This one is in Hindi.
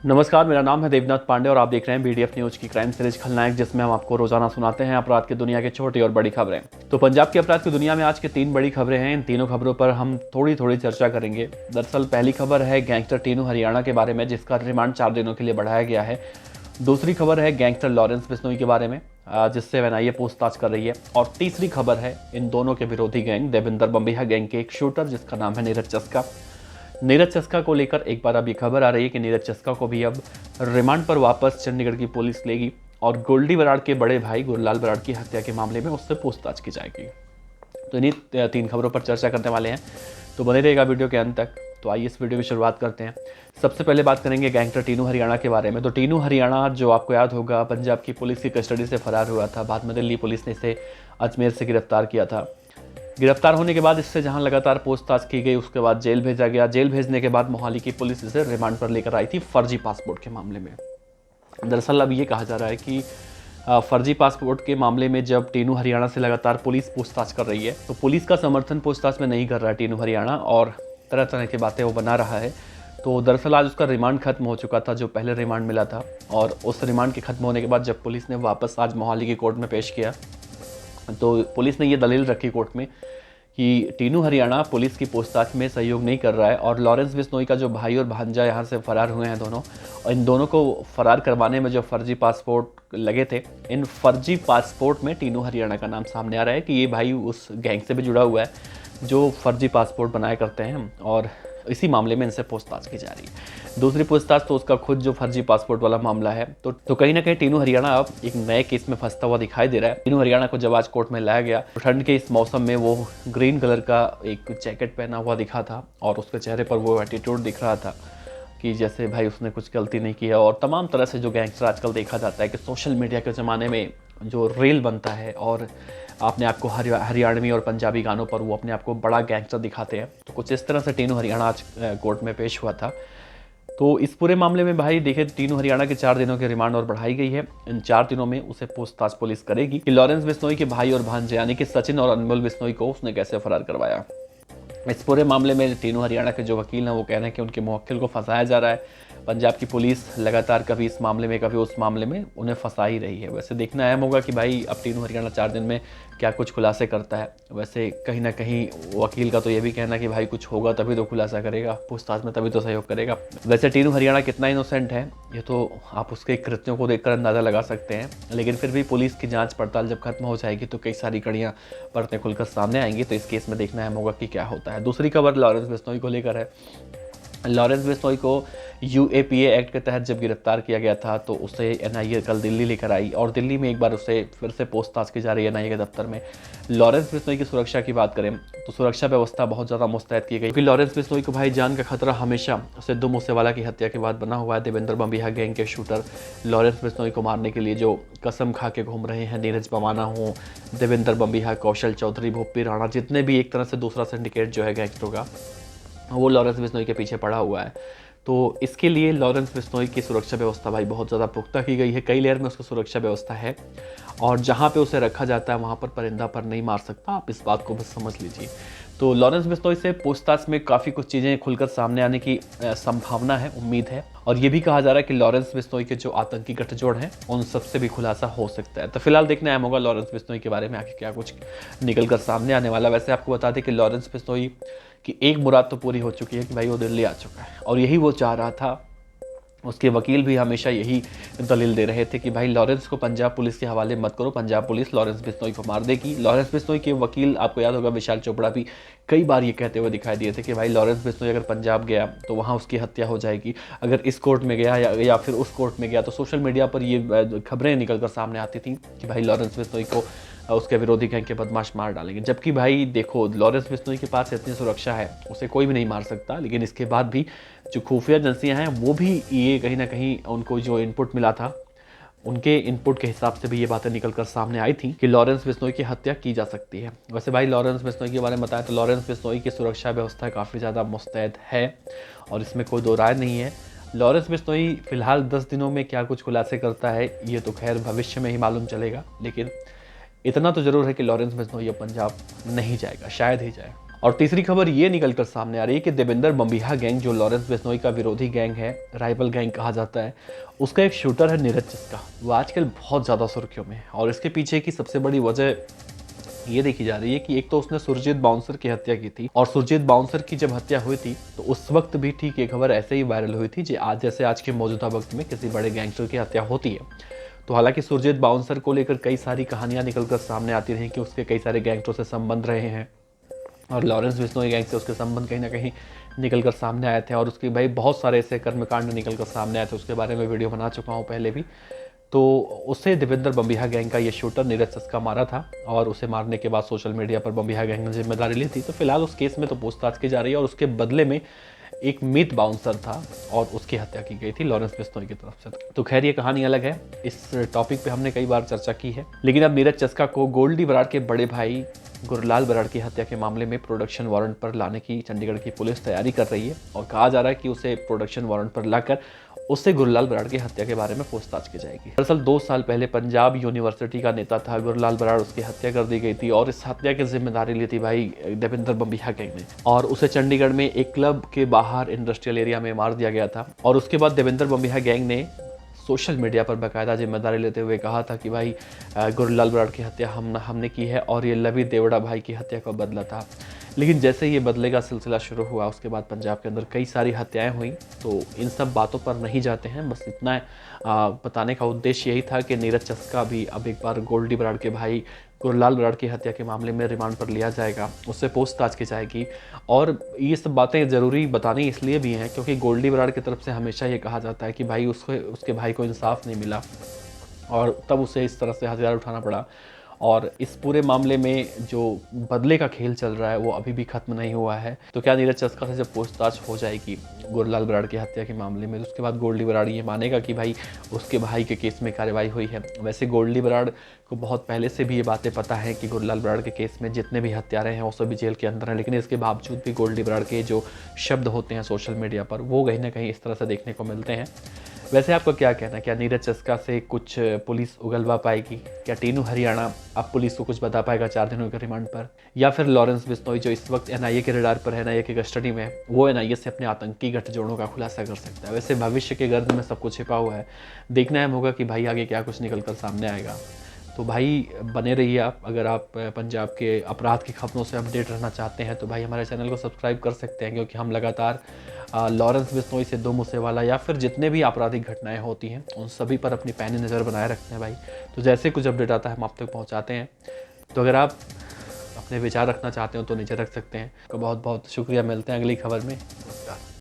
नमस्कार, मेरा नाम है देवनाथ पांडे और आप देख रहे हैं बीडीएफ न्यूज की क्राइम सीरीज खलनायक, जिसमें हम आपको रोजाना सुनाते हैं अपराध की दुनिया की छोटी और बड़ी खबरें। तो पंजाब की अपराध की दुनिया में आज की 3 बड़ी खबरें हैं। इन तीनों खबरों पर हम थोड़ी थोड़ी चर्चा करेंगे। दरअसल पहली खबर है गैंगस्टर टीनू हरियाणा के बारे में, जिसका रिमांड 4 दिनों के लिए बढ़ाया गया है। दूसरी खबर है गैंगस्टर लॉरेंस बिश्नोई के बारे में, जिससे एनआईए पूछताछ कर रही है। और तीसरी खबर है इन दोनों के विरोधी गैंग देवेंद्र बम्बिहा गैंग के एक शूटर जिसका नाम है नीरज चस्का। नीरज चस्का को लेकर एक बार अब ये खबर आ रही है कि नीरज चस्का को भी अब रिमांड पर वापस चंडीगढ़ की पुलिस लेगी और गोल्डी बराड़ के बड़े भाई गुरलाल बराड़ की हत्या के मामले में उससे पूछताछ की जाएगी। तो इन्हीं 3 खबरों पर चर्चा करने वाले हैं, तो बने रहेगा वीडियो के अंत तक। तो आइए इस वीडियो की शुरुआत करते हैं। सबसे पहले बात करेंगे गैंगस्टर टीनू हरियाणा के बारे में। तो टीनू हरियाणा, जो आपको याद होगा, पंजाब की पुलिस की कस्टडी से फरार हुआ था। बाद में दिल्ली पुलिस ने इसे अजमेर से गिरफ्तार किया था। गिरफ्तार होने के बाद इससे जहां लगातार पूछताछ की गई, उसके बाद जेल भेजा गया। जेल भेजने के बाद मोहाली की पुलिस इसे रिमांड पर लेकर आई थी फर्जी पासपोर्ट के मामले में। दरअसल अब ये कहा जा रहा है कि फर्जी पासपोर्ट के मामले में जब टीनू हरियाणा से लगातार पुलिस पूछताछ कर रही है, तो पुलिस का समर्थन पूछताछ में नहीं कर रहा है टीनू हरियाणा, और तरह तरह की बातें वो बना रहा है। तो दरअसल आज उसका रिमांड खत्म हो चुका था, जो पहले रिमांड मिला था। और उस रिमांड के खत्म होने के बाद जब पुलिस ने वापस आज मोहाली की कोर्ट में पेश किया, तो पुलिस ने ये दलील रखी कोर्ट में कि टीनू हरियाणा पुलिस की पूछताछ में सहयोग नहीं कर रहा है, और लॉरेंस बिश्नोई का जो भाई और भांजा यहाँ से फरार हुए हैं दोनों, और इन दोनों को फरार करवाने में जो फर्जी पासपोर्ट लगे थे, इन फर्जी पासपोर्ट में टीनू हरियाणा का नाम सामने आ रहा है कि ये भाई उस गैंग से भी जुड़ा हुआ है जो फर्जी पासपोर्ट बनाया करते हैं, और इसी मामले में इनसे पूछताछ की जा रही है। दूसरी पूछताछ तो उसका खुद जो फर्जी पासपोर्ट वाला मामला है, तो कहीं ना कहीं टीनू हरियाणा अब एक नए केस में फंसता हुआ दिखाई दे रहा है। टीनू हरियाणा को जब आज कोर्ट में लाया गया, तो ठंड के इस मौसम में वो ग्रीन कलर का एक जैकेट पहना हुआ दिखा था, और उसके चेहरे पर वो एटीट्यूड दिख रहा था कि जैसे भाई उसने कुछ गलती नहीं किया। और तमाम तरह से जो गैंगस्टर आजकल देखा जाता है कि सोशल मीडिया के ज़माने में जो रील बनता है और अपने आप को हरियाणवी और पंजाबी गानों पर वो अपने आप को बड़ा गैंगस्टर दिखाते हैं, तो कुछ इस तरह से टीनू हरियाणा आज कोर्ट में पेश हुआ था। तो इस पूरे मामले में भाई देखिए, टीनू हरियाणा के 4 दिनों की रिमांड और बढ़ाई गई है। इन 4 दिनों में उसे पूछताछ पुलिस करेगी कि लॉरेंस बिश्नोई के भाई और भांजे यानी कि सचिन और अनमोल बिश्नोई को उसने कैसे फरार करवाया। इस पूरे मामले में टीनू हरियाणा के जो वकील हैं वो कह रहे हैं कि उनके मुवक्किल को फंसाया जा रहा है। पंजाब की पुलिस लगातार कभी इस मामले में कभी उस मामले में उन्हें फंसा ही रही है। वैसे देखना अहम होगा कि भाई अब टीनू हरियाणा 4 दिन में क्या कुछ खुलासे करता है। वैसे कहीं ना कहीं वकील का तो ये भी कहना कि भाई कुछ होगा तभी तो खुलासा करेगा, पूछताछ में तभी तो सहयोग करेगा। वैसे टीनू हरियाणा कितना इनोसेंट है ये तो आप उसके कृत्यों को देखकर अंदाज़ा लगा सकते हैं, लेकिन फिर भी पुलिस की जाँच पड़ताल जब खत्म हो जाएगी तो कई सारी कड़ियाँ परतें खुलकर सामने आएंगी। तो इस केस में देखना अहम होगा कि क्या होता है। दूसरी खबर लॉरेंस बिश्नोई को लेकर है। लॉरेंस बिश्नोई को यूएपीए एक्ट के तहत जब गिरफ्तार किया गया था, तो उसे एनआईए कल दिल्ली लेकर आई, और दिल्ली में एक बार उसे फिर से पूछताछ की जा रही है एनआईए के दफ्तर में। लॉरेंस बिश्नोई की सुरक्षा की बात करें तो सुरक्षा व्यवस्था बहुत ज़्यादा मुस्तैद की गई, क्योंकि लॉरेंस बिश्नोई को भाई जान का खतरा हमेशा सिद्धू मूसेवाला की हत्या के बाद बना हुआ है। देवेंद्र बम्बिहा गैंग के शूटर लॉरेंस बिश्नोई को मारने के लिए जो कसम खा के घूम रहे हैं, नीरज बवाना हो, देवेंद्र बम्बिहा, कौशल चौधरी, भोप्पी राणा, जितने भी एक तरह से दूसरा सिंडिकेट जो है गैंगस्टरों का, वो लॉरेंस बिश्नोई के पीछे पड़ा हुआ है। तो इसके लिए लॉरेंस बिश्नोई की सुरक्षा व्यवस्था भाई बहुत ज़्यादा पुख्ता की गई है। कई लेयर में उसकी सुरक्षा व्यवस्था है, और जहाँ पे उसे रखा जाता है वहाँ पर परिंदा पर नहीं मार सकता, आप इस बात को बस समझ लीजिए। तो लॉरेंस बिश्नोई से पूछताछ में काफ़ी कुछ चीज़ें खुलकर सामने आने की संभावना है, उम्मीद है। और ये भी कहा जा रहा है कि लॉरेंस बिश्नोई के जो आतंकी गठजोड़ हैं उन सबसे भी खुलासा हो सकता है। तो फिलहाल देखने अहम होगा लॉरेंस बिश्नोई के बारे में आगे क्या कुछ निकल कर सामने आने वाला। वैसे आपको बता दें कि लॉरेंस बिश्नोई की एक मुराद तो पूरी हो चुकी है कि भाई वो दिल्ली आ चुका है, और यही वो चाह रहा था। उसके वकील भी हमेशा यही दलील दे रहे थे कि भाई लॉरेंस को पंजाब पुलिस के हवाले मत करो, पंजाब पुलिस लॉरेंस बिश्नोई को मार देगी। लॉरेंस बिश्नोई के वकील, आपको याद होगा, विशाल चोपड़ा भी कई बार ये कहते हुए दिखाई दिए थे कि भाई लॉरेंस बिश्नोई अगर पंजाब गया तो वहाँ उसकी हत्या हो जाएगी, अगर इस कोर्ट में गया या फिर उस कोर्ट में गया। तो सोशल मीडिया पर ये खबरें निकल कर सामने आती थी कि भाई लॉरेंस बिश्नोई को उसके विरोधी गैंग के बदमाश मार डालेंगे। जबकि भाई देखो, लॉरेंस बिश्नोई के पास इतनी सुरक्षा है, उसे कोई भी नहीं मार सकता। लेकिन इसके बाद भी जो खुफिया एजेंसियां हैं वो भी ये कहीं ना कहीं उनको जो इनपुट मिला था, उनके इनपुट के हिसाब से भी ये बातें निकल कर सामने आई थी कि लॉरेंस बिश्नोई की हत्या की जा सकती है। वैसे भाई लॉरेंस बिश्नोई के बारे में बताएं तो लॉरेंस बिश्नोई की सुरक्षा व्यवस्था काफ़ी ज़्यादा मुस्तैद है, और इसमें कोई दो राय नहीं है। लॉरेंस बिश्नोई फिलहाल 10 दिनों में क्या कुछ खुलासे करता है ये तो खैर भविष्य में ही मालूम चलेगा, लेकिन इतना तो जरूर है कि लॉरेंस बिश्नोई अब पंजाब नहीं जाएगा, शायद ही जाए। और तीसरी खबर ये निकलकर सामने आ रही है कि देवेंद्र बम्बिहा गैंग, जो लॉरेंस बिश्नोई का विरोधी गैंग है, राइवल गैंग कहा जाता है, उसका एक शूटर है नीरज चस्का। वो आजकल बहुत ज़्यादा सुर्खियों में है और इसके पीछे की सबसे बड़ी वजह ये देखी जा रही है कि एक तो उसने सुरजीत बाउंसर की हत्या की थी, और सुरजीत बाउंसर की जब हत्या हुई थी तो उस वक्त भी ठीक ये खबर ऐसे ही वायरल हुई थी जैसे आज के मौजूदा वक्त में किसी बड़े गैंगस्टर की हत्या होती है। तो हालांकि सुरजीत बाउंसर को लेकर कई सारी कहानियां निकलकर सामने आती रही कि उसके कई सारे गैंगस्टरों से संबंध रहे हैं, और लॉरेंस बिश्नोई गैंग से उसके संबंध कहीं ना कहीं निकलकर सामने आए थे, और उसके भाई बहुत सारे ऐसे कर्मकांड निकलकर सामने आए थे। उसके बारे में वीडियो बना चुका हूँ पहले भी। तो उससे देवेंद्र बम्बिहा गैंग का ये शूटर नीरज चस्का मारा था, और उसे मारने के बाद सोशल मीडिया पर बम्बिहा गैंग ने जिम्मेदारी ली थी। तो फिलहाल उस केस में तो पूछताछ की जा रही है, और उसके बदले में एक मीत बाउंसर था और उसकी हत्या की गई थी लॉरेंस बिश्नोई की तरफ से। तो खैर ये कहानी अलग है, इस टॉपिक पे हमने कई बार चर्चा की है। लेकिन अब नीरज चस्का को गोल्डी बराड़ के बड़े भाई गुरलाल बराड़ की हत्या के मामले में प्रोडक्शन वारंट पर लाने की चंडीगढ़ की पुलिस तैयारी कर रही है, और कहा जा रहा है कि उसे प्रोडक्शन वारंट पर लाकर उससे गुरलाल बराड़ की हत्या के बारे में पूछताछ की जाएगी। दरअसल 2 साल पहले पंजाब यूनिवर्सिटी का नेता था गुरलाल बराड़, उसकी हत्या कर दी गई थी, और इस हत्या की जिम्मेदारी ली थी भाई देवेंद्र बम्बिहा गैंग ने, और उसे चंडीगढ़ में एक क्लब के बाहर इंडस्ट्रियल एरिया में मार दिया गया था। और उसके बाद देवेंद्र बम्बिहा गैंग ने सोशल मीडिया पर बाकायदा जिम्मेदारी लेते हुए कहा था कि भाई गुरलाल बराड़ की हत्या हमने की है, और ये लवी देवड़ा भाई की हत्या का बदला था। लेकिन जैसे ये बदले का सिलसिला शुरू हुआ, उसके बाद पंजाब के अंदर कई सारी हत्याएं हुई। तो इन सब बातों पर नहीं जाते हैं, बस इतना बताने का उद्देश्य यही था कि नीरज चस्का भी अब एक बार गोल्डी बराड़ के भाई गुरलाल बराड़ की हत्या के मामले में रिमांड पर लिया जाएगा, उससे पूछताछ की जाएगी। और ये सब बातें ज़रूरी बतानी इसलिए भी हैं क्योंकि गोल्डी बराड़ की तरफ से हमेशा ये कहा जाता है कि भाई उसके भाई को इंसाफ नहीं मिला, और तब उसे इस तरह से हथियार उठाना पड़ा। और इस पूरे मामले में जो बदले का खेल चल रहा है वो अभी भी खत्म नहीं हुआ है। तो क्या नीरज चस्का से जब पूछताछ हो जाएगी गुरलाल बराड़ की हत्या के मामले में, तो उसके बाद गोल्डी बराड़ ये मानेगा कि भाई उसके भाई के केस में कार्रवाई हुई है। वैसे गोल्डी बराड़ को बहुत पहले से भी ये बातें पता है कि गुरलाल बराड़ के केस में जितने भी हत्यारे हैं वो सभी जेल के अंदर हैं, लेकिन इसके बावजूद भी गोल्डी बराड़ के जो शब्द होते हैं सोशल मीडिया पर वो कहीं ना कहीं इस तरह से देखने को मिलते हैं। वैसे आपका क्या कहना है, क्या नीरज चस्का से कुछ पुलिस उगलवा पाएगी? क्या टीनू हरियाणा अब पुलिस को कुछ बता पाएगा 4 दिनों के रिमांड पर? या फिर लॉरेंस बिश्नोई जो इस वक्त एनआईए के रडार पर है, एनआईए की कस्टडी में, वो एनआईए से अपने आतंकी गठजोड़ों का खुलासा कर सकता है? वैसे भविष्य के गर्द में सब कुछ छिपा हुआ है, देखना है होगा कि भाई आगे क्या कुछ निकल कर सामने आएगा। तो भाई बने रहिए आप। अगर आप पंजाब के अपराध की खबरों से अपडेट रहना चाहते हैं तो भाई हमारे चैनल को सब्सक्राइब कर सकते हैं, क्योंकि हम लगातार लॉरेंस बिश्नोई, सिद्धू मूसेवाला या फिर जितने भी आपराधिक घटनाएं होती हैं उन सभी पर अपनी पैनी नज़र बनाए रखते हैं भाई। तो जैसे कुछ अपडेट आता है हम आप तक पहुँचाते हैं। तो अगर आप अपने विचार रखना चाहते हो तो नीचे रख सकते हैं। तो बहुत बहुत शुक्रिया, मिलते हैं अगली खबर में। नमस्कार।